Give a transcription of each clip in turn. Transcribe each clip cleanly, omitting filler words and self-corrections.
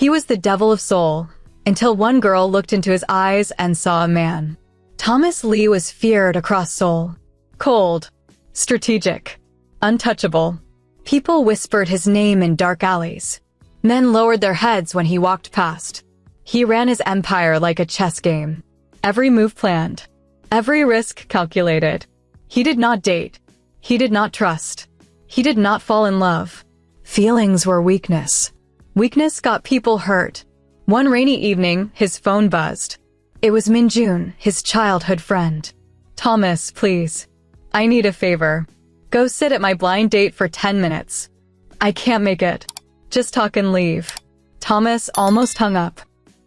He was the devil of soul, until one girl looked into his eyes and saw a man. Thomas Lee was feared across Seoul. Cold, strategic, untouchable. People whispered his name in dark alleys. Men lowered their heads when he walked past. He ran his empire like a chess game. Every move planned. Every risk calculated. He did not date. He did not trust. He did not fall in love. Feelings were weakness. Weakness got people hurt. One rainy evening, his phone buzzed. It was Minjun, his childhood friend. "Thomas, please. I need a favor. Go sit at my blind date for 10 minutes. I can't make it. Just talk and leave." Thomas almost hung up.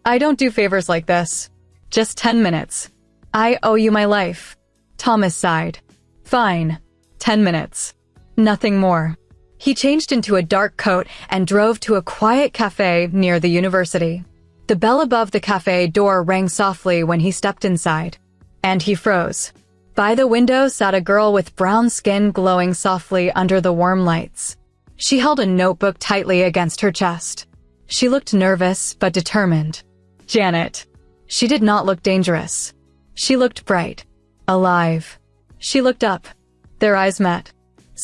"I don't do favors like this. Just 10 minutes. I owe you my life." Thomas sighed. "Fine. 10 minutes. Nothing more." He changed into a dark coat and drove to a quiet cafe near the university. The bell above the cafe door rang softly when he stepped inside. And he froze. By the window sat a girl with brown skin glowing softly under the warm lights. She held a notebook tightly against her chest. She looked nervous but determined. Janet. She did not look dangerous. She looked bright. Alive. She looked up. Their eyes met.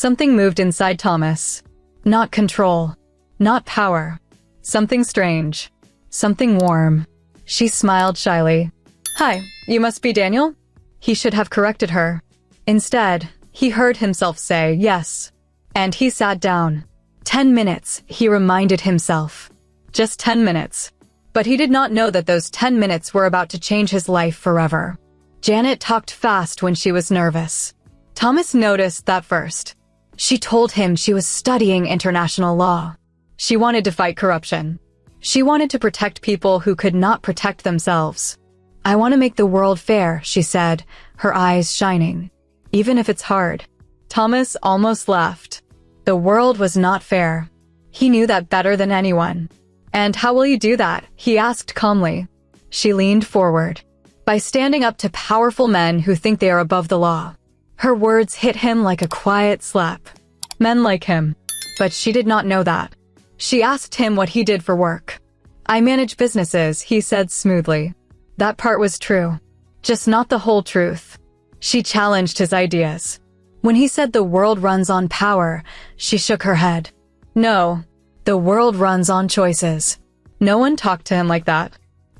Something moved inside Thomas. Not control. Not power. Something strange. Something warm. She smiled shyly. "Hi, you must be Daniel?" He should have corrected her. Instead, he heard himself say yes. And he sat down. 10 minutes, he reminded himself. Just 10 minutes. But he did not know that those 10 minutes were about to change his life forever. Janet talked fast when she was nervous. Thomas noticed that first. She told him she was studying international law. She wanted to fight corruption. She wanted to protect people who could not protect themselves. "I want to make the world fair," she said, her eyes shining. "Even if it's hard." Thomas almost laughed. The world was not fair. He knew that better than anyone. "And how will you do that?" he asked calmly. She leaned forward. "By standing up to powerful men who think they are above the law." Her words hit him like a quiet slap. Men like him. But she did not know that. She asked him what he did for work. "I manage businesses," he said smoothly. That part was true. Just not the whole truth. She challenged his ideas. When he said the world runs on power, she shook her head. No, the world runs on choices. No one talked to him like that.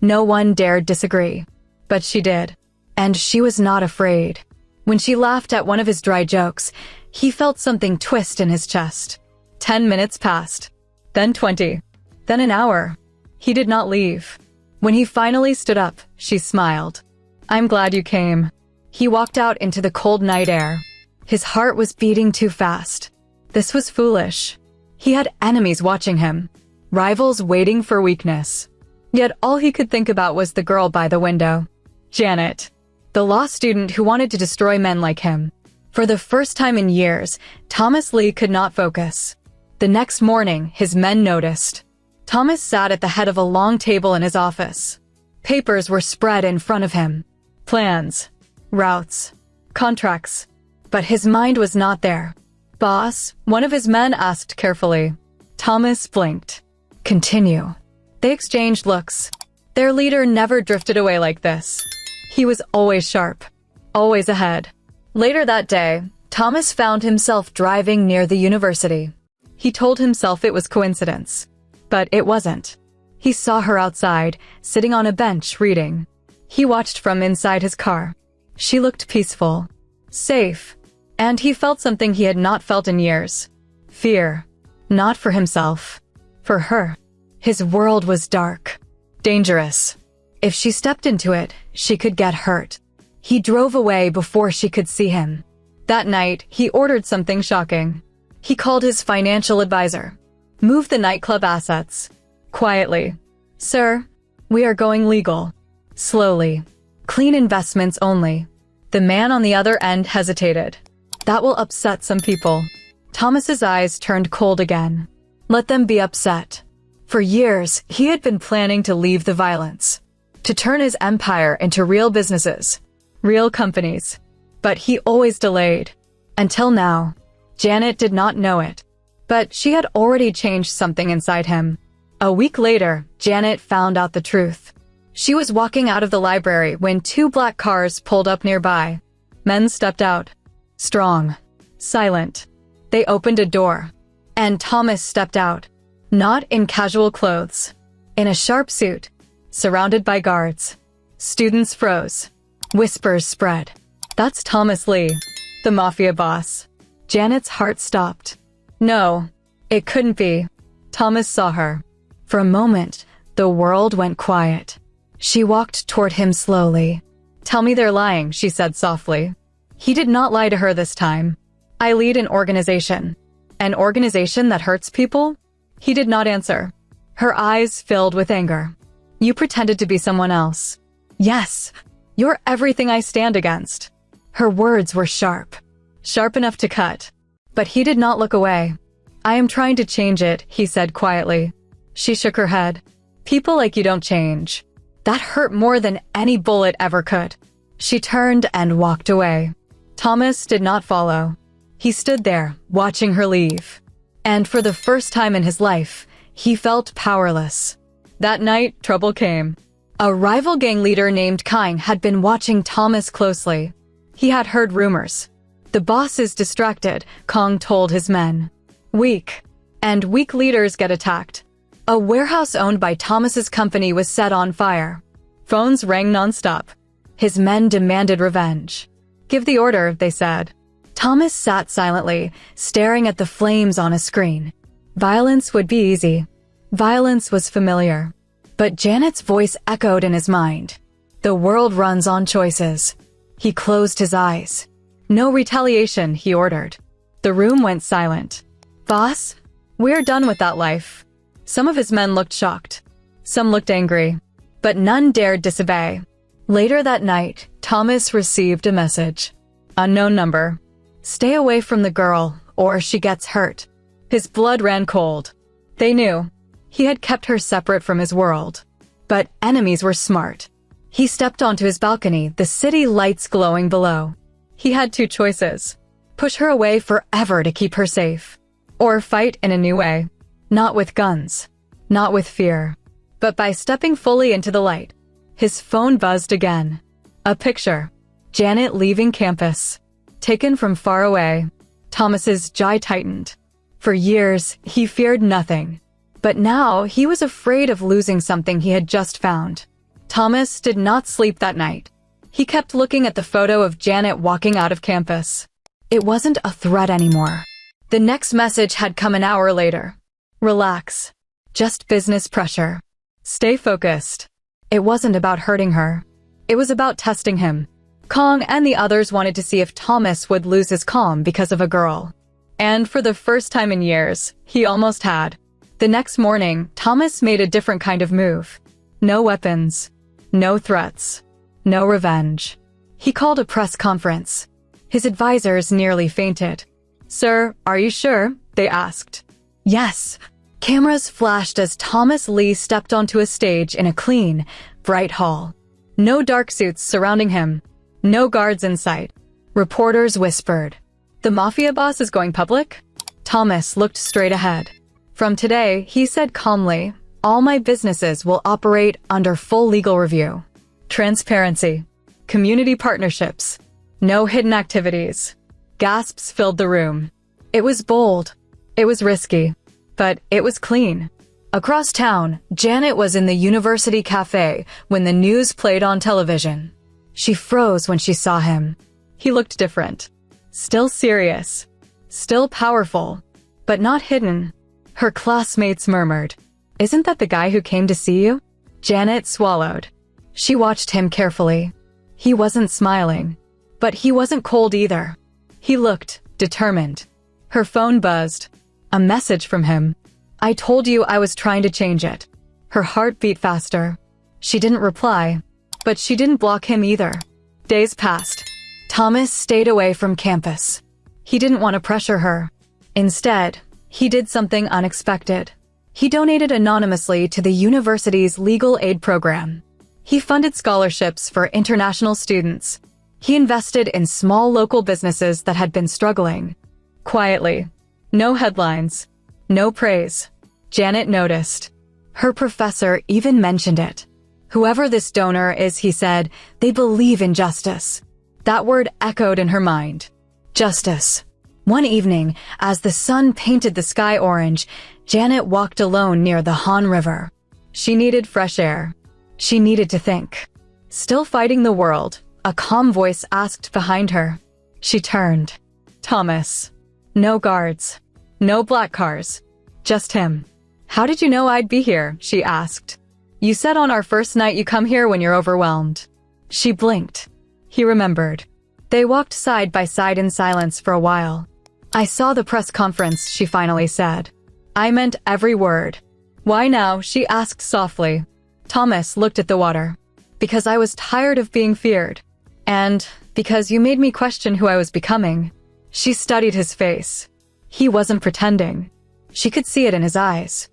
No one dared disagree. But she did. And she was not afraid. When she laughed at one of his dry jokes, he felt something twist in his chest. 10 minutes passed. Then 20. Then an hour. He did not leave. When he finally stood up, she smiled. "I'm glad you came." He walked out into the cold night air. His heart was beating too fast. This was foolish. He had enemies watching him. Rivals waiting for weakness. Yet all he could think about was the girl by the window. Janet. The law student who wanted to destroy men like him. For the first time in years, Thomas Lee could not focus. The next morning, his men noticed. Thomas sat at the head of a long table in his office. Papers were spread in front of him. Plans, routes, contracts. But his mind was not there. "Boss," one of his men asked carefully. Thomas blinked. "Continue." They exchanged looks. Their leader never drifted away like this. He was always sharp, always ahead. Later that day, Thomas found himself driving near the university. He told himself it was coincidence. But it wasn't. He saw her outside, sitting on a bench reading. He watched from inside his car. She looked peaceful, safe, and he felt something he had not felt in years. Fear. Not for himself. For her. His world was dark. Dangerous. If she stepped into it, she could get hurt. He drove away before she could see him. That night, he ordered something shocking. He called his financial advisor. Move the nightclub assets. Quietly. "Sir, we are going legal." Slowly. "Clean investments only." The man on the other end hesitated. "That will upset some people." Thomas's eyes turned cold again. Let them be upset. For years, he had been planning to leave the violence. To turn his empire into real businesses. Real companies. But he always delayed. Until now. Janet did not know it. But she had already changed something inside him. A week later, Janet found out the truth. She was walking out of the library when 2 black cars pulled up nearby. Men stepped out. Strong. Silent. They opened a door. And Thomas stepped out. Not in casual clothes. In a sharp suit. Surrounded by guards. Students froze. Whispers spread. That's Thomas Lee, the Mafia boss. Janet's heart stopped. No, it couldn't be. Thomas saw her. For a moment, the world went quiet. She walked toward him slowly. Tell me they're lying, she said softly. He did not lie to her this time. I lead an organization. An organization that hurts people? He did not answer. Her eyes filled with anger. You pretended to be someone else. Yes, you're everything I stand against. Her words were sharp. Sharp enough to cut. But he did not look away. I am trying to change it, he said quietly. She shook her head. People like you don't change. That hurt more than any bullet ever could. She turned and walked away. Thomas did not follow. He stood there, watching her leave. And for the first time in his life, he felt powerless. That night, trouble came. A rival gang leader named Kyne had been watching Thomas closely. He had heard rumors. The boss is distracted, Kong told his men. Weak. And weak leaders get attacked. A warehouse owned by Thomas's company was set on fire. Phones rang nonstop. His men demanded revenge. Give the order, they said. Thomas sat silently, staring at the flames on a screen. Violence would be easy. Violence was familiar. But Janet's voice echoed in his mind. The world runs on choices. He closed his eyes. No retaliation, he ordered. The room went silent. Boss, we're done with that life. Some of his men looked shocked. Some looked angry. But none dared disobey. Later that night, Thomas received a message. Unknown number. Stay away from the girl, or she gets hurt. His blood ran cold. They knew. He had kept her separate from his world. But enemies were smart. He stepped onto his balcony, the city lights glowing below. He had 2 choices. Push her away forever to keep her safe. Or fight in a new way. Not with guns. Not with fear. But by stepping fully into the light. His phone buzzed again. A picture. Janet leaving campus. Taken from far away. Thomas's jaw tightened. For years, he feared nothing. But now, he was afraid of losing something he had just found. Thomas did not sleep that night. He kept looking at the photo of Janet walking out of campus. It wasn't a threat anymore. The next message had come an hour later. Relax. Just business pressure. Stay focused. It wasn't about hurting her. It was about testing him. Kong and the others wanted to see if Thomas would lose his calm because of a girl. And for the first time in years, he almost had. The next morning, Thomas made a different kind of move. No weapons. No threats. No revenge. He called a press conference. His advisors nearly fainted. Sir, are you sure? They asked. Yes. Cameras flashed as Thomas Lee stepped onto a stage in a clean, bright hall. No dark suits surrounding him. No guards in sight. Reporters whispered. The Mafia boss is going public? Thomas looked straight ahead. From today, he said calmly, all my businesses will operate under full legal review. Transparency. Community partnerships. No hidden activities. Gasps filled the room. It was bold. It was risky. But it was clean. Across town, Janet was in the university cafe when the news played on television. She froze when she saw him. He looked different. Still serious. Still powerful. But not hidden. Her classmates murmured, Isn't that the guy who came to see you? Janet swallowed. She watched him carefully. He wasn't smiling. But he wasn't cold either. He looked determined. Her phone buzzed. A message from him. I told you I was trying to change it. Her heart beat faster. She didn't reply. But she didn't block him either. Days passed. Thomas stayed away from campus. He didn't want to pressure her. Instead, he did something unexpected. He donated anonymously to the university's legal aid program. He funded scholarships for international students. He invested in small local businesses that had been struggling. Quietly. No headlines. No praise. Janet noticed. Her professor even mentioned it. Whoever this donor is, he said, they believe in justice. That word echoed in her mind. Justice. One evening, as the sun painted the sky orange, Janet walked alone near the Han River. She needed fresh air. She needed to think. Still fighting the world, a calm voice asked behind her. She turned. Thomas. No guards. No black cars. Just him. How did you know I'd be here? She asked. You said on our first night you come here when you're overwhelmed. She blinked. He remembered. They walked side by side in silence for a while. I saw the press conference, she finally said. I meant every word. Why now? She asked softly. Thomas looked at the water. Because I was tired of being feared. And because you made me question who I was becoming. She studied his face. He wasn't pretending. She could see it in his eyes.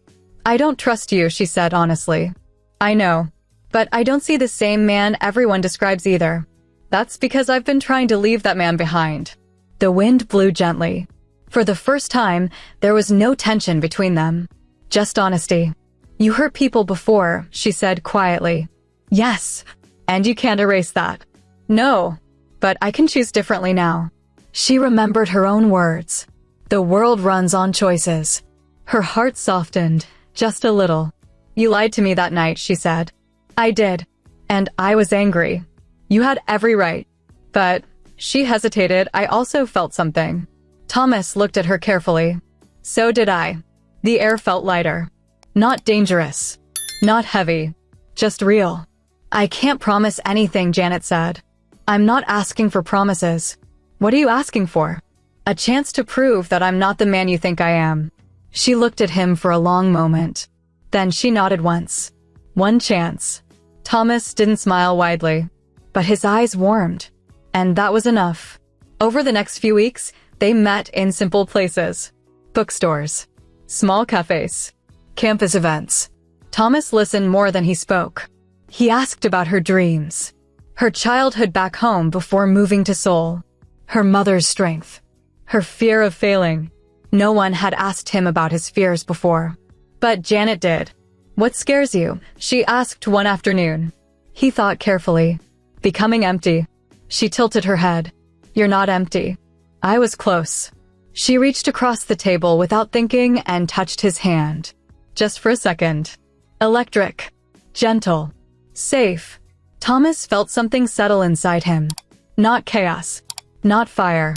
I don't trust you, she said honestly. I know. But I don't see the same man everyone describes either. That's because I've been trying to leave that man behind. The wind blew gently. For the first time, there was no tension between them. Just honesty. You hurt people before, she said quietly. Yes. And you can't erase that. No. But I can choose differently now. She remembered her own words. The world runs on choices. Her heart softened, just a little. You lied to me that night, she said. I did. And I was angry. You had every right. But she hesitated. I also felt something. Thomas looked at her carefully. So did I. The air felt lighter. Not dangerous. Not heavy. Just real. I can't promise anything, Janet said. I'm not asking for promises. What are you asking for? A chance to prove that I'm not the man you think I am. She looked at him for a long moment. Then she nodded once. One chance. Thomas didn't smile widely. But his eyes warmed. And that was enough. Over the next few weeks, they met in simple places. Bookstores. Small cafes. Campus events. Thomas listened more than he spoke. He asked about her dreams. Her childhood back home before moving to Seoul. Her mother's strength. Her fear of failing. No one had asked him about his fears before. But Janet did. What scares you? She asked one afternoon. He thought carefully. Becoming empty. She tilted her head. You're not empty. I was close. She reached across the table without thinking and touched his hand. Just for a second. Electric. Gentle. Safe. Thomas felt something settle inside him. Not chaos. Not fire.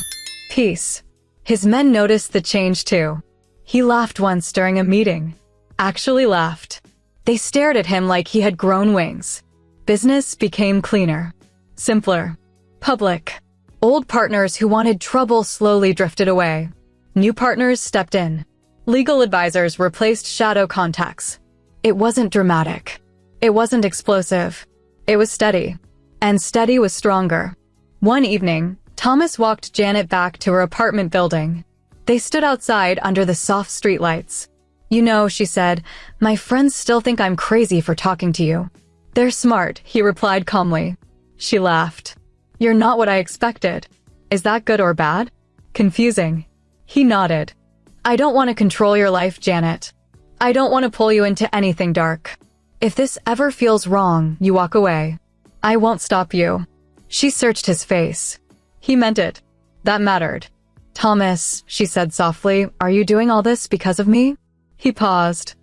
Peace. His men noticed the change too. He laughed once during a meeting. Actually laughed. They stared at him like he had grown wings. Business became cleaner. Simpler. Public. Old partners who wanted trouble slowly drifted away. New partners stepped in. Legal advisors replaced shadow contacts. It wasn't dramatic. It wasn't explosive. It was steady. And steady was stronger. One evening, Thomas walked Janet back to her apartment building. They stood outside under the soft streetlights. You know, she said, my friends still think I'm crazy for talking to you. They're smart, he replied calmly. She laughed. You're not what I expected. Is that good or bad? Confusing. He nodded. I don't want to control your life, Janet. I don't want to pull you into anything dark. If this ever feels wrong, you walk away. I won't stop you. She searched his face. He meant it. That mattered. Thomas, she said softly, are you doing all this because of me? He paused.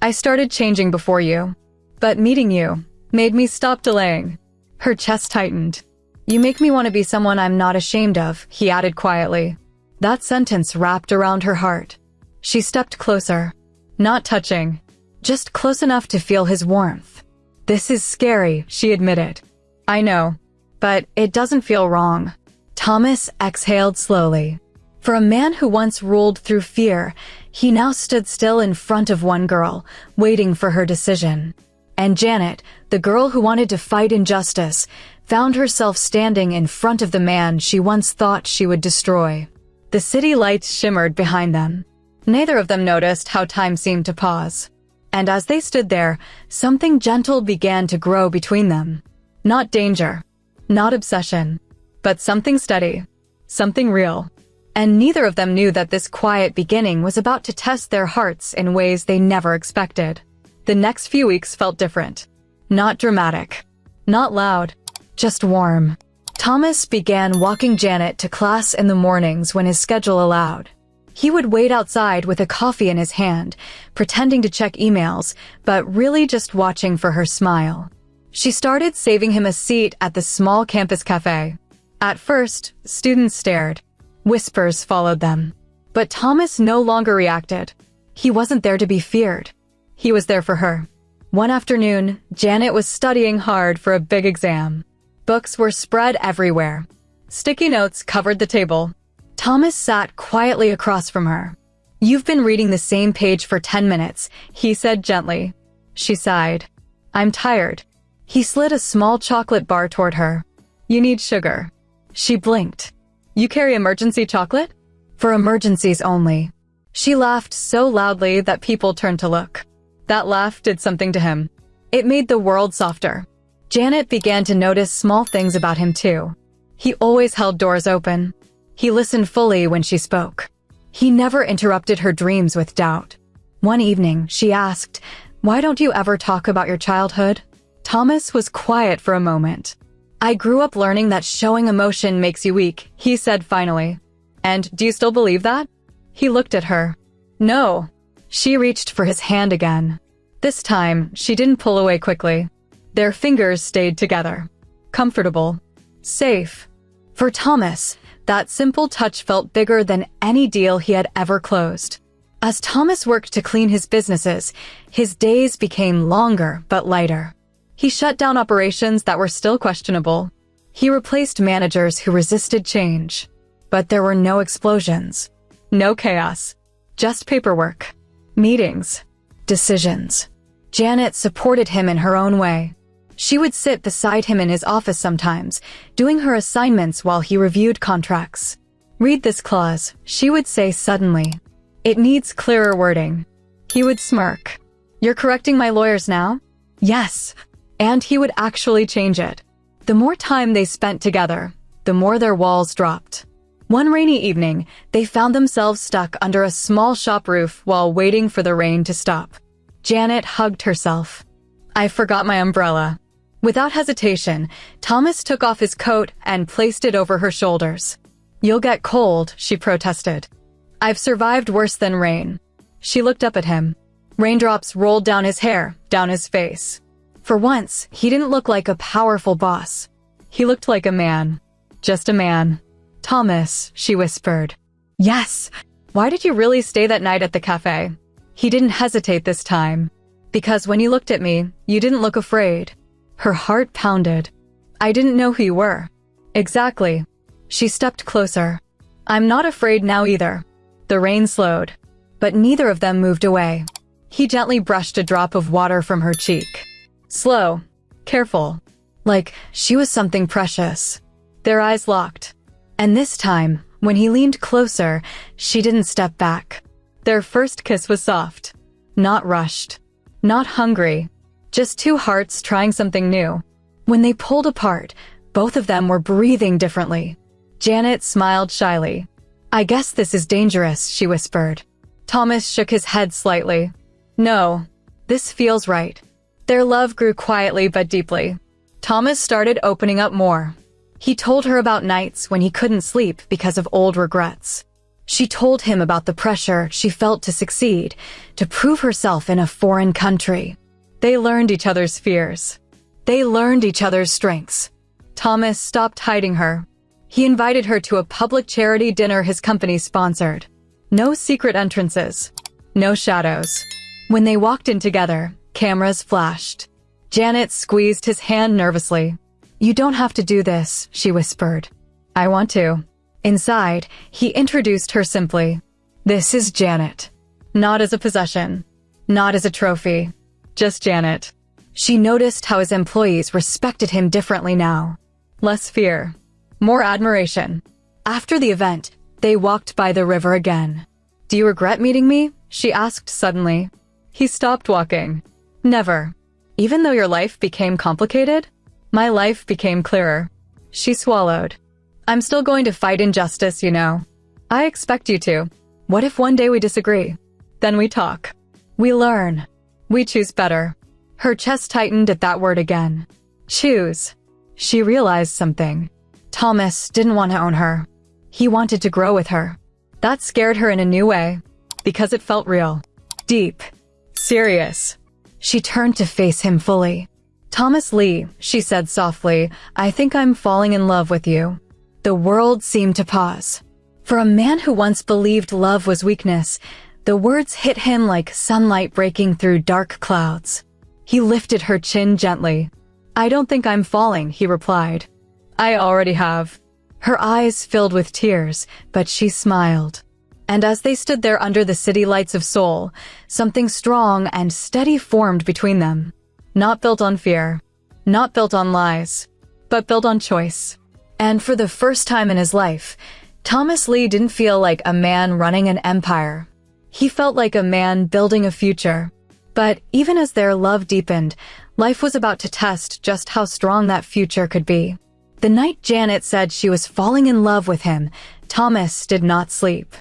I started changing before you. But meeting you made me stop delaying. Her chest tightened. You make me want to be someone I'm not ashamed of, he added quietly. That sentence wrapped around her heart. She stepped closer. Not touching. Just close enough to feel his warmth. This is scary, she admitted. I know. But it doesn't feel wrong. Thomas exhaled slowly. For a man who once ruled through fear, he now stood still in front of one girl, waiting for her decision. And Janet, the girl who wanted to fight injustice, found herself standing in front of the man she once thought she would destroy. The city lights shimmered behind them. Neither of them noticed how time seemed to pause. And as they stood there, something gentle began to grow between them. Not danger. Not obsession. But something steady. Something real. And neither of them knew that this quiet beginning was about to test their hearts in ways they never expected. The next few weeks felt different. Not dramatic. Not loud. Just warm. Thomas began walking Janet to class in the mornings when his schedule allowed. He would wait outside with a coffee in his hand, pretending to check emails, but really just watching for her smile. She started saving him a seat at the small campus cafe. At first, students stared. Whispers followed them. But Thomas no longer reacted. He wasn't there to be feared. He was there for her. One afternoon, Janet was studying hard for a big exam. Books were spread everywhere. Sticky notes covered the table. Thomas sat quietly across from her. "You've been reading the same page for 10 minutes, he said gently. She sighed. "I'm tired." He slid a small chocolate bar toward her. "You need sugar." She blinked. "You carry emergency chocolate?" "For emergencies only." She laughed so loudly that people turned to look. That laugh did something to him. It made the world softer. Janet began to notice small things about him too. He always held doors open. He listened fully when she spoke. He never interrupted her dreams with doubt. One evening, she asked, "Why don't you ever talk about your childhood?" Thomas was quiet for a moment. "I grew up learning that showing emotion makes you weak," he said finally. "And do you still believe that?" He looked at her. "No." She reached for his hand again. This time, she didn't pull away quickly. Their fingers stayed together. Comfortable. Safe. For Thomas, that simple touch felt bigger than any deal he had ever closed. As Thomas worked to clean his businesses, his days became longer but lighter. He shut down operations that were still questionable. He replaced managers who resisted change. But there were no explosions. No chaos. Just paperwork. Meetings. Decisions. Janet supported him in her own way. She would sit beside him in his office sometimes, doing her assignments while he reviewed contracts. "Read this clause," she would say suddenly. "It needs clearer wording." He would smirk. "You're correcting my lawyers now?" "Yes." And he would actually change it. The more time they spent together, the more their walls dropped. One rainy evening, they found themselves stuck under a small shop roof while waiting for the rain to stop. Janet hugged herself. "I forgot my umbrella." Without hesitation, Thomas took off his coat and placed it over her shoulders. "You'll get cold," she protested. "I've survived worse than rain." She looked up at him. Raindrops rolled down his hair, down his face. For once, he didn't look like a powerful boss. He looked like a man. Just a man. "Thomas," she whispered. "Yes." "Why did you really stay that night at the cafe?" He didn't hesitate this time. "Because when you looked at me, you didn't look afraid." Her heart pounded. "I didn't know who you were." "Exactly." She stepped closer. "I'm not afraid now either." The rain slowed, but neither of them moved away. He gently brushed a drop of water from her cheek. Slow. Careful. Like she was something precious. Their eyes locked. And this time, when he leaned closer, she didn't step back. Their first kiss was soft. Not rushed. Not hungry. Just two hearts trying something new. When they pulled apart, both of them were breathing differently. Janet smiled shyly. "I guess this is dangerous," she whispered. Thomas shook his head slightly. "No, this feels right." Their love grew quietly but deeply. Thomas started opening up more. He told her about nights when he couldn't sleep because of old regrets. She told him about the pressure she felt to succeed, to prove herself in a foreign country. They learned each other's fears. They learned each other's strengths. Thomas stopped hiding her. He invited her to a public charity dinner his company sponsored. No secret entrances. No shadows. When they walked in together, cameras flashed. Janet squeezed his hand nervously. "You don't have to do this," she whispered. "I want to." Inside, he introduced her simply. "This is Janet." Not as a possession. Not as a trophy. Just Janet. She noticed how his employees respected him differently now. Less fear. More admiration. After the event, they walked by the river again. "Do you regret meeting me?" she asked suddenly. He stopped walking. "Never. Even though your life became complicated, my life became clearer." She swallowed. "I'm still going to fight injustice, you know. I expect you to. What if one day we disagree? Then we talk. We learn. We choose better. Her chest tightened at that word again. Choose. She realized something. Thomas didn't want to own her. He wanted to grow with her. That scared her in a new way, because it felt real. Deep. Serious. She turned to face him fully. Thomas Lee, she said softly, I think I'm falling in love with you. The world seemed to pause. For a man who once believed love was weakness, the words hit him like sunlight breaking through dark clouds. He lifted her chin gently. I don't think I'm falling, he replied. I already have. Her eyes filled with tears, but she smiled. And as they stood there under the city lights of Seoul, something strong and steady formed between them. Not built on fear, not built on lies, but built on choice. And for the first time in his life, Thomas Lee didn't feel like a man running an empire. He felt like a man building a future. But even as their love deepened, life was about to test just how strong that future could be. The night Janet said she was falling in love with him, Thomas did not sleep.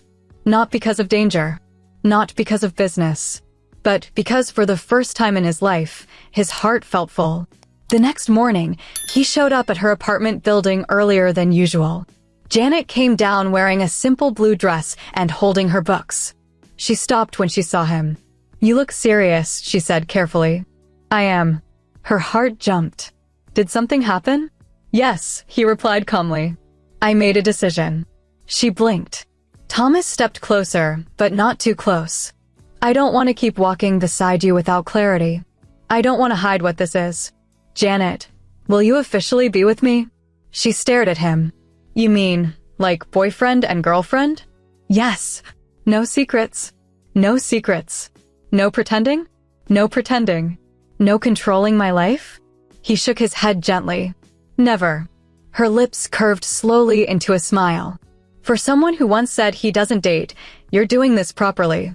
Not because of danger, not because of business, but because for the first time in his life, his heart felt full. The next morning, he showed up at her apartment building earlier than usual. Janet came down wearing a simple blue dress and holding her books. She stopped when she saw him. You look serious, she said carefully. I am. Her heart jumped. Did something happen? Yes, he replied calmly. I made a decision. She blinked. Thomas stepped closer, but not too close. I don't want to keep walking beside you without clarity. I don't want to hide what this is. Janet, will you officially be with me? She stared at him. You mean, like boyfriend and girlfriend? Yes. No secrets. No secrets. No pretending? No pretending. No controlling my life? He shook his head gently. Never. Her lips curved slowly into a smile. For someone who once said he doesn't date, you're doing this properly.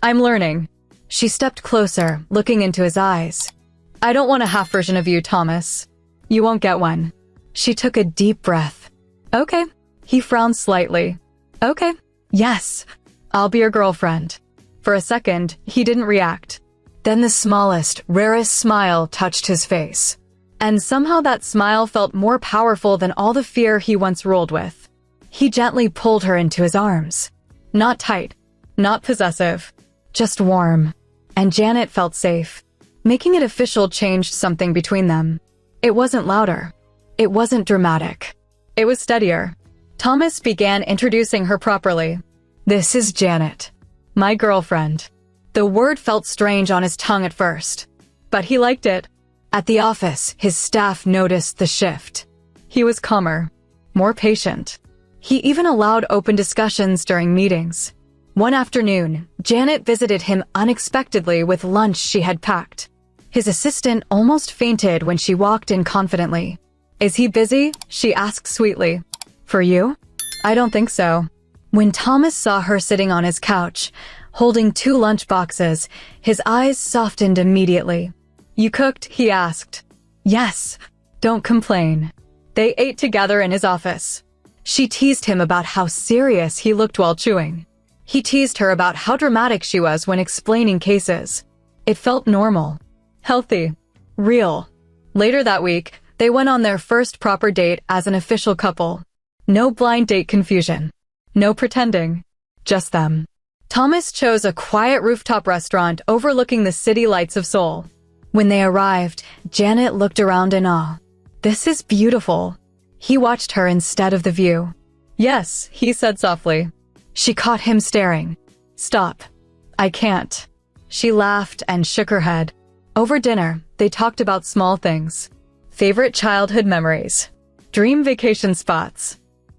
I'm learning. She stepped closer, looking into his eyes. I don't want a half version of you, Thomas. You won't get one. She took a deep breath. Okay. He frowned slightly. Okay. Yes. I'll be your girlfriend. For a second, he didn't react. Then the smallest, rarest smile touched his face. And somehow that smile felt more powerful than all the fear he once ruled with. He gently pulled her into his arms. Not tight, not possessive, just warm. And Janet felt safe. Making it official changed something between them. It wasn't louder. It wasn't dramatic. It was steadier. Thomas began introducing her properly. This is Janet, my girlfriend. The word felt strange on his tongue at first, but he liked it. At the office, his staff noticed the shift. He was calmer, more patient. He even allowed open discussions during meetings. One afternoon, Janet visited him unexpectedly with lunch she had packed. His assistant almost fainted when she walked in confidently. Is he busy? She asked sweetly. For you? I don't think so. When Thomas saw her sitting on his couch, holding 2 lunch boxes, his eyes softened immediately. You cooked? He asked. Yes. Don't complain. They ate together in his office. She teased him about how serious he looked while chewing. He teased her about how dramatic she was when explaining cases. It felt normal, healthy, real. Later that week, they went on their first proper date as an official couple. No blind date confusion. No pretending. Just them. Thomas chose a quiet rooftop restaurant overlooking the city lights of Seoul. When they arrived, Janet looked around in awe. This is beautiful. He watched her instead of the view. Yes, he said softly. She caught him staring. Stop. I can't. She laughed and shook her head. Over dinner, they talked about small things. Favorite childhood memories. Dream vacation spots.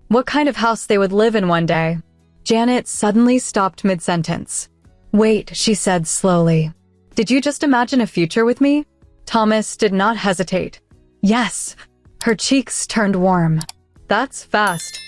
What kind of house they would live in one day. Janet suddenly stopped mid-sentence. Wait, she said slowly. Did you just imagine a future with me? Thomas did not hesitate. Yes. Her cheeks turned warm. That's fast.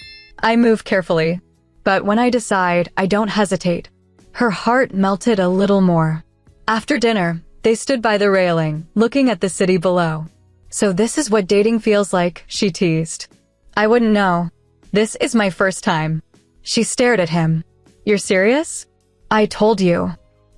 I move carefully. But when I decide, I don't hesitate. Her heart melted a little more. After dinner, they stood by the railing, looking at the city below. So this is what dating feels like, she teased. I wouldn't know. This is my first time. She stared at him. You're serious? I told you.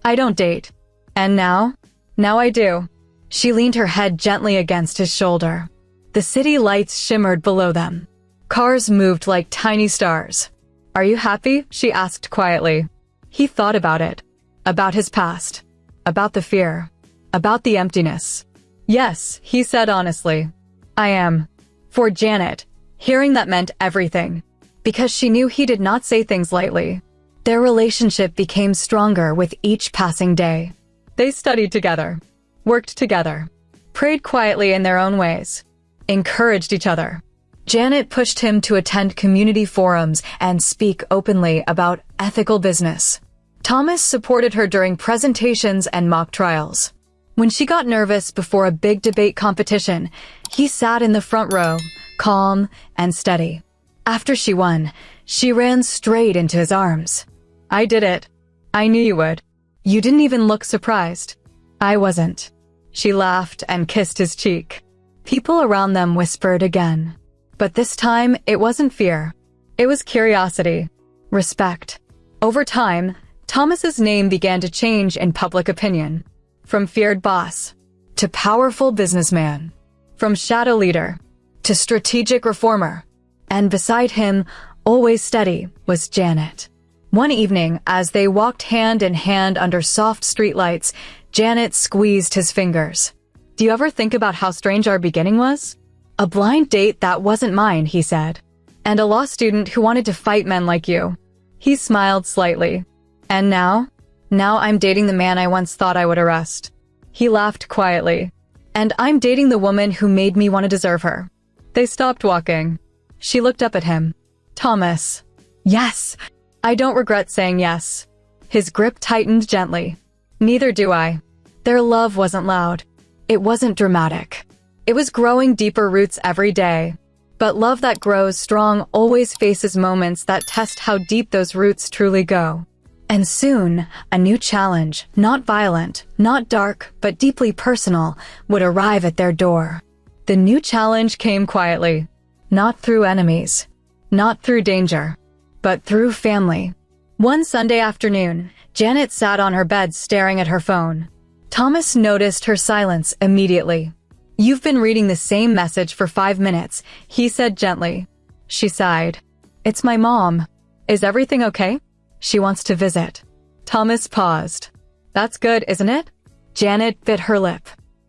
I don't date. And now? Now I do. She leaned her head gently against his shoulder. The city lights shimmered below them. Cars moved like tiny stars. Are you happy? She asked quietly. He thought about it. About his past. About the fear. About the emptiness. Yes, he said honestly. I am. For Janet, hearing that meant everything. Because she knew he did not say things lightly. Their relationship became stronger with each passing day. They studied together. Worked together. Prayed quietly in their own ways. Encouraged each other. Janet pushed him to attend community forums and speak openly about ethical business. Thomas supported her during presentations and mock trials. When she got nervous before a big debate competition, he sat in the front row, calm and steady. After she won, she ran straight into his arms. I did it. I knew you would. You didn't even look surprised. I wasn't. She laughed and kissed his cheek. People around them whispered again. But this time, it wasn't fear. It was curiosity. Respect. Over time, Thomas's name began to change in public opinion. From feared boss to powerful businessman. From shadow leader to strategic reformer. And beside him, always steady, was Janet. One evening, as they walked hand in hand under soft streetlights, Janet squeezed his fingers. Do you ever think about how strange our beginning was? A blind date that wasn't mine, he said. And a law student who wanted to fight men like you. He smiled slightly. And now? Now I'm dating the man I once thought I would arrest. He laughed quietly. And I'm dating the woman who made me want to deserve her. They stopped walking. She looked up at him. Thomas. Yes. I don't regret saying yes. His grip tightened gently. Neither do I. Their love wasn't loud. It wasn't dramatic. It was growing deeper roots every day. But love that grows strong always faces moments that test how deep those roots truly go. And soon, a new challenge, not violent, not dark, but deeply personal, would arrive at their door. The new challenge came quietly. Not through enemies. Not through danger. But through family. One Sunday afternoon, Janet sat on her bed staring at her phone. Thomas noticed her silence immediately. You've been reading the same message for 5 minutes, he said gently. She sighed. It's my mom. Is everything okay? She wants to visit. Thomas paused. That's good, isn't it? Janet bit her lip.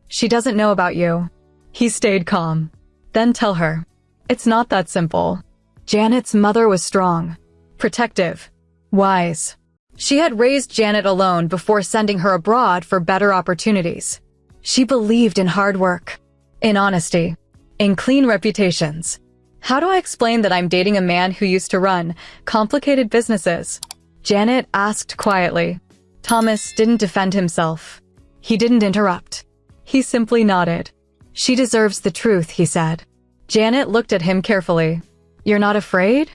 She doesn't know about you. He stayed calm. Then tell her. It's not that simple. Janet's mother was strong. Protective. Wise. She had raised Janet alone before sending her abroad for better opportunities. She believed in hard work, in honesty, in clean reputations. How do I explain that I'm dating a man who used to run complicated businesses? Janet asked quietly. Thomas didn't defend himself. He didn't interrupt. He simply nodded. She deserves the truth, he said. Janet looked at him carefully. You're not afraid?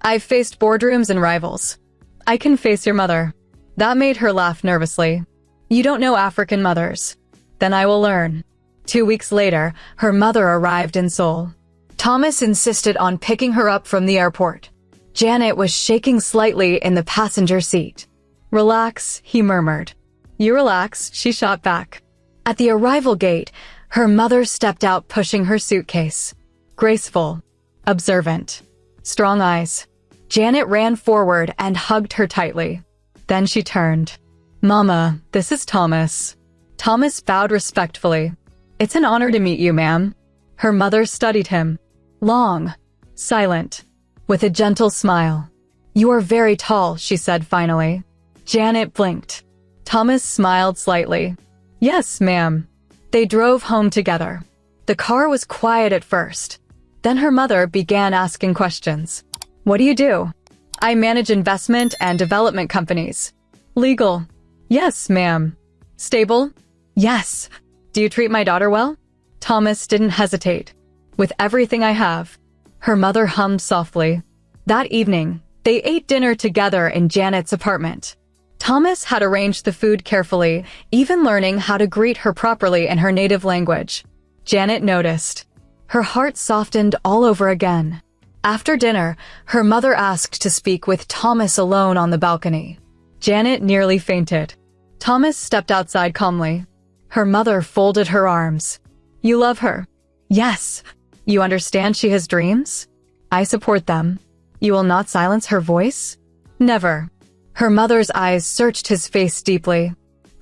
I've faced boardrooms and rivals. I can face your mother. That made her laugh nervously. You don't know African mothers. Then I will learn. 2 weeks later, her mother arrived in Seoul. Thomas insisted on picking her up from the airport. Janet was shaking slightly in the passenger seat. Relax, he murmured. You relax, she shot back. At the arrival gate, her mother stepped out pushing her suitcase. Graceful. Observant. Strong eyes. Janet ran forward and hugged her tightly. Then she turned. Mama, this is Thomas. Thomas bowed respectfully. It's an honor to meet you, ma'am. Her mother studied him. Long. Silent. With a gentle smile. You are very tall, she said finally. Janet blinked. Thomas smiled slightly. Yes, ma'am. They drove home together. The car was quiet at first. Then her mother began asking questions. What do you do? I manage investment and development companies. Legal. Yes, ma'am. Stable? Yes. Do you treat my daughter well? Thomas didn't hesitate. With everything I have. Her mother hummed softly. That evening, they ate dinner together in Janet's apartment. Thomas had arranged the food carefully, even learning how to greet her properly in her native language. Janet noticed. Her heart softened all over again. After dinner, her mother asked to speak with Thomas alone on the balcony. Janet nearly fainted. Thomas stepped outside calmly. Her mother folded her arms. You love her? Yes. You understand she has dreams? I support them. You will not silence her voice? Never. Her mother's eyes searched his face deeply.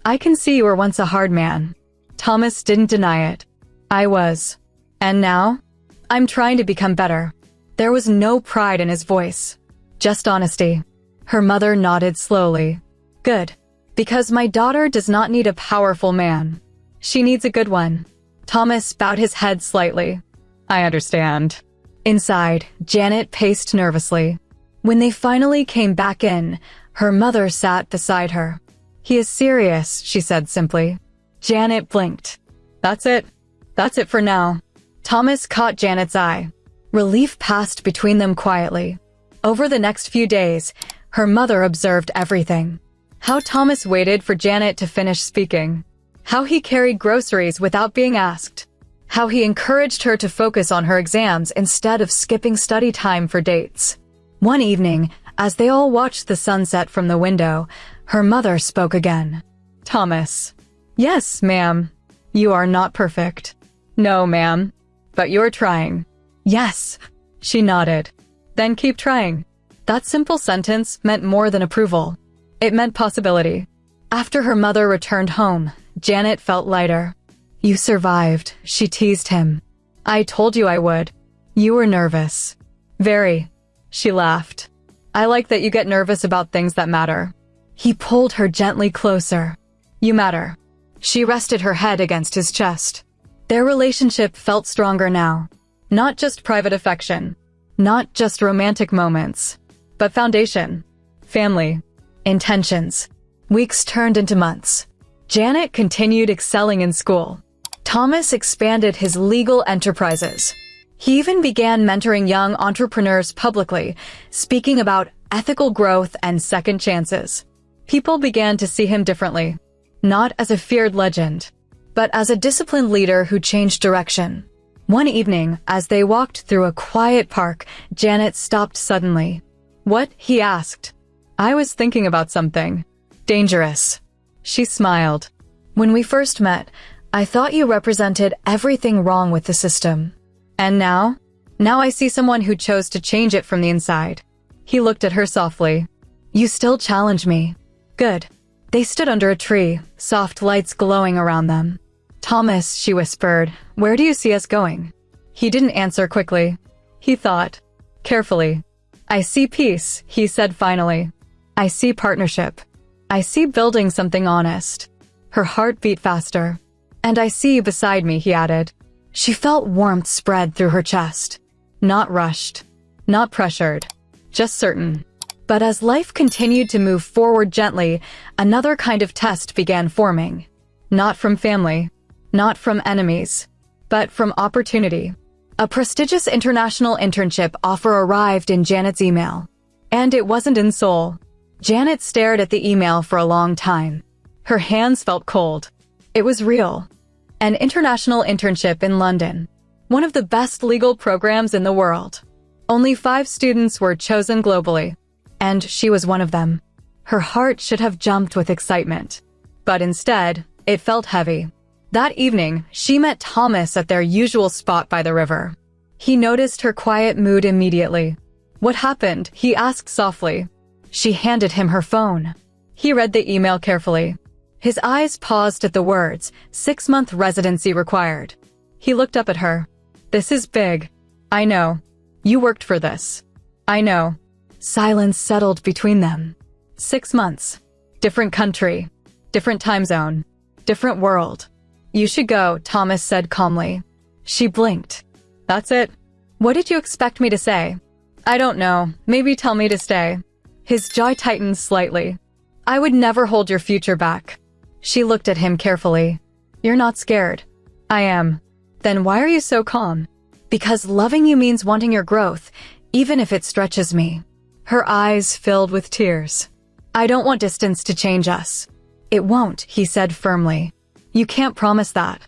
I can see you were once a hard man. Thomas didn't deny it. I was. And now? I'm trying to become better. There was no pride in his voice. Just honesty. Her mother nodded slowly. Good. Because my daughter does not need a powerful man. She needs a good one. Thomas bowed his head slightly. I understand. Inside, Janet paced nervously. When they finally came back in, her mother sat beside her. He is serious, she said simply. Janet blinked. That's it. That's it for now. Thomas caught Janet's eye. Relief passed between them quietly. Over the next few days, her mother observed everything. How Thomas waited for Janet to finish speaking. How he carried groceries without being asked. How he encouraged her to focus on her exams instead of skipping study time for dates. One evening, as they all watched the sunset from the window, her mother spoke again. Thomas. Yes, ma'am. You are not perfect. No, ma'am. But you're trying. Yes. She nodded. Then keep trying. That simple sentence meant more than approval. It meant possibility. After her mother returned home, Janet felt lighter. You survived, she teased him. I told you I would. You were nervous. Very. She laughed. I like that you get nervous about things that matter. He pulled her gently closer. You matter. She rested her head against his chest. Their relationship felt stronger now. Not just private affection. Not just romantic moments. But foundation. Family. Intentions. Weeks turned into months. Janet continued excelling in school. Thomas expanded his legal enterprises. He even began mentoring young entrepreneurs publicly, speaking about ethical growth and second chances. People began to see him differently. Not as a feared legend, but as a disciplined leader who changed direction. One evening, as they walked through a quiet park, Janet stopped suddenly. What? He asked. I was thinking about something. Dangerous. She smiled. When we first met, I thought you represented everything wrong with the system. And now? Now I see someone who chose to change it from the inside. He looked at her softly. You still challenge me. Good. They stood under a tree, soft lights glowing around them. Thomas, she whispered, where do you see us going? He didn't answer quickly. He thought. Carefully. I see peace, he said finally. I see partnership. I see building something honest. Her heart beat faster. And I see you beside me, he added. She felt warmth spread through her chest. Not rushed. Not pressured. Just certain. But as life continued to move forward gently, another kind of test began forming. Not from family. Not from enemies. But from opportunity. A prestigious international internship offer arrived in Janet's email. And it wasn't in Seoul. Janet stared at the email for a long time. Her hands felt cold. It was real. An international internship in London. One of the best legal programs in the world. Only 5 students were chosen globally. And she was one of them. Her heart should have jumped with excitement. But instead, it felt heavy. That evening, she met Thomas at their usual spot by the river. He noticed her quiet mood immediately. What happened? He asked softly. She handed him her phone. He read the email carefully. His eyes paused at the words, 6-month residency required. He looked up at her. This is big. I know. You worked for this. I know. Silence settled between them. 6 months. Different country. Different time zone. Different world. You should go, Thomas said calmly. She blinked. That's it? What did you expect me to say? I don't know. Maybe tell me to stay. His jaw tightened slightly. I would never hold your future back. She looked at him carefully. You're not scared. I am. Then why are you so calm? Because loving you means wanting your growth, even if it stretches me. Her eyes filled with tears. I don't want distance to change us. It won't, he said firmly. You can't promise that.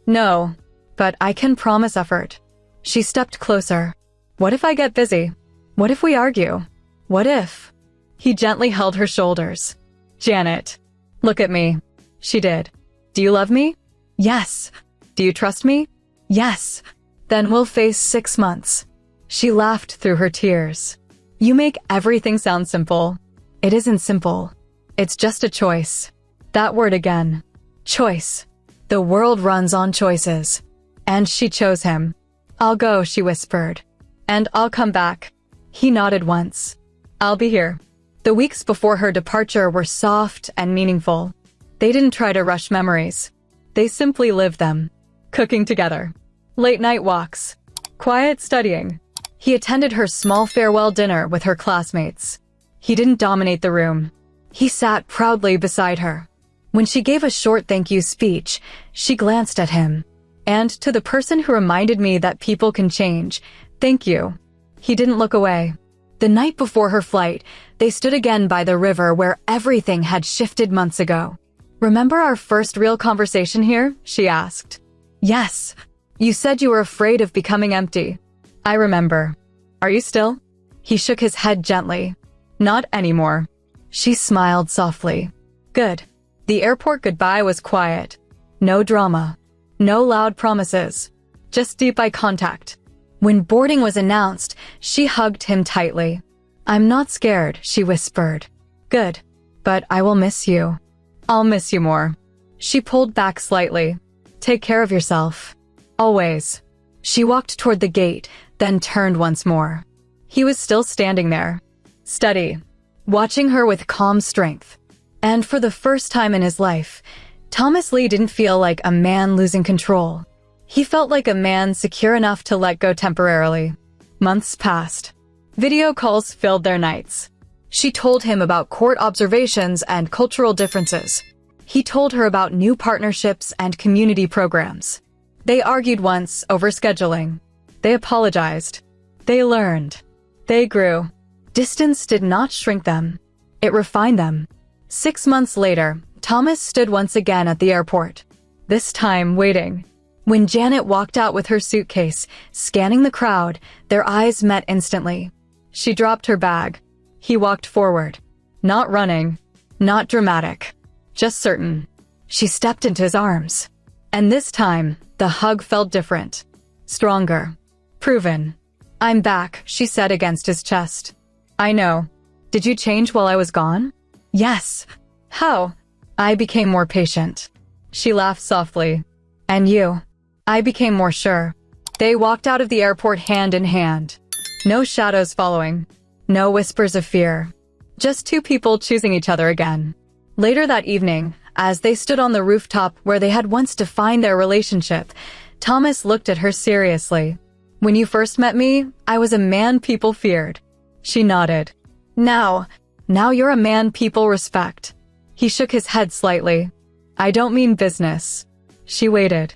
No, but I can promise effort. She stepped closer. What if I get busy? What if we argue? What if? He gently held her shoulders. Janet. Look at me. She did. Do you love me? Yes. Do you trust me? Yes. Then we'll face 6 months. She laughed through her tears. You make everything sound simple. It isn't simple. It's just a choice. That word again. Choice. The world runs on choices. And she chose him. I'll go, she whispered. And I'll come back. He nodded once. I'll be here. The weeks before her departure were soft and meaningful. They didn't try to rush memories. They simply lived them. Cooking together. Late night walks. Quiet studying. He attended her small farewell dinner with her classmates. He didn't dominate the room. He sat proudly beside her. When she gave a short thank you speech, she glanced at him. And to the person who reminded me that people can change, thank you. He didn't look away. The night before her flight, they stood again by the river where everything had shifted months ago. Remember our first real conversation here? She asked. Yes. You said you were afraid of becoming empty. I remember. Are you still? He shook his head gently. Not anymore. She smiled softly. Good. The airport goodbye was quiet. No drama. No loud promises. Just deep eye contact. When boarding was announced, she hugged him tightly. I'm not scared, she whispered. Good. But I will miss you. I'll miss you more. She pulled back slightly. Take care of yourself. Always. She walked toward the gate, then turned once more. He was still standing there. Steady. Watching her with calm strength. And for the first time in his life, Thomas Lee didn't feel like a man losing control. He felt like a man secure enough to let go temporarily. Months passed. Video calls filled their nights. She told him about court observations and cultural differences. He told her about new partnerships and community programs. They argued once over scheduling. They apologized. They learned. They grew. Distance did not shrink them. It refined them. 6 months later, Thomas stood once again at the airport. This time, waiting. When Janet walked out with her suitcase, scanning the crowd, their eyes met instantly. She dropped her bag. He walked forward. Not running. Not dramatic. Just certain. She stepped into his arms. And this time, the hug felt different. Stronger. Proven. I'm back, she said against his chest. I know. Did you change while I was gone? Yes. How? I became more patient. She laughed softly. And you? I became more sure. They walked out of the airport hand in hand. No shadows following. No whispers of fear. Just two people choosing each other again. Later that evening, as they stood on the rooftop where they had once defined their relationship, Thomas looked at her seriously. When you first met me, I was a man people feared. She nodded. Now you're a man people respect. He shook his head slightly. I don't mean business. She waited.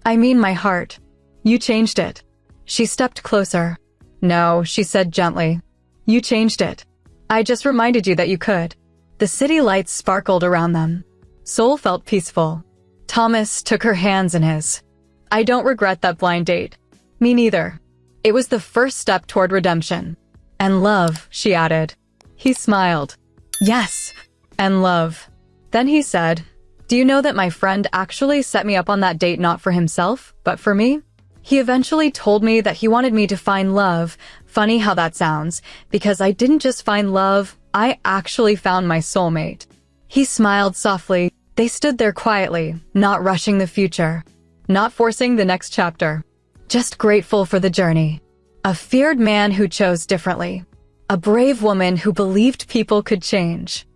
I mean my heart. You changed it. She stepped closer. No, she said gently. You changed it. I just reminded you that you could. The city lights sparkled around them. Seoul felt peaceful. Thomas took her hands in his. I don't regret that blind date. Me neither. It was the first step toward redemption. And love, she added. He smiled. Yes, and love. Then he said, do you know that my friend actually set me up on that date not for himself, but for me? He eventually told me that he wanted me to find love. Funny how that sounds, because I didn't just find love, I actually found my soulmate. He smiled softly. They stood there quietly, not rushing the future, not forcing the next chapter, just grateful for the journey. A feared man who chose differently. A brave woman who believed people could change.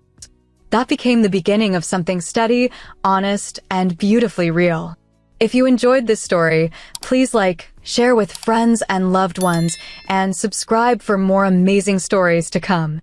That became the beginning of something steady, honest, and beautifully real. If you enjoyed this story, please like, share with friends and loved ones, and subscribe for more amazing stories to come.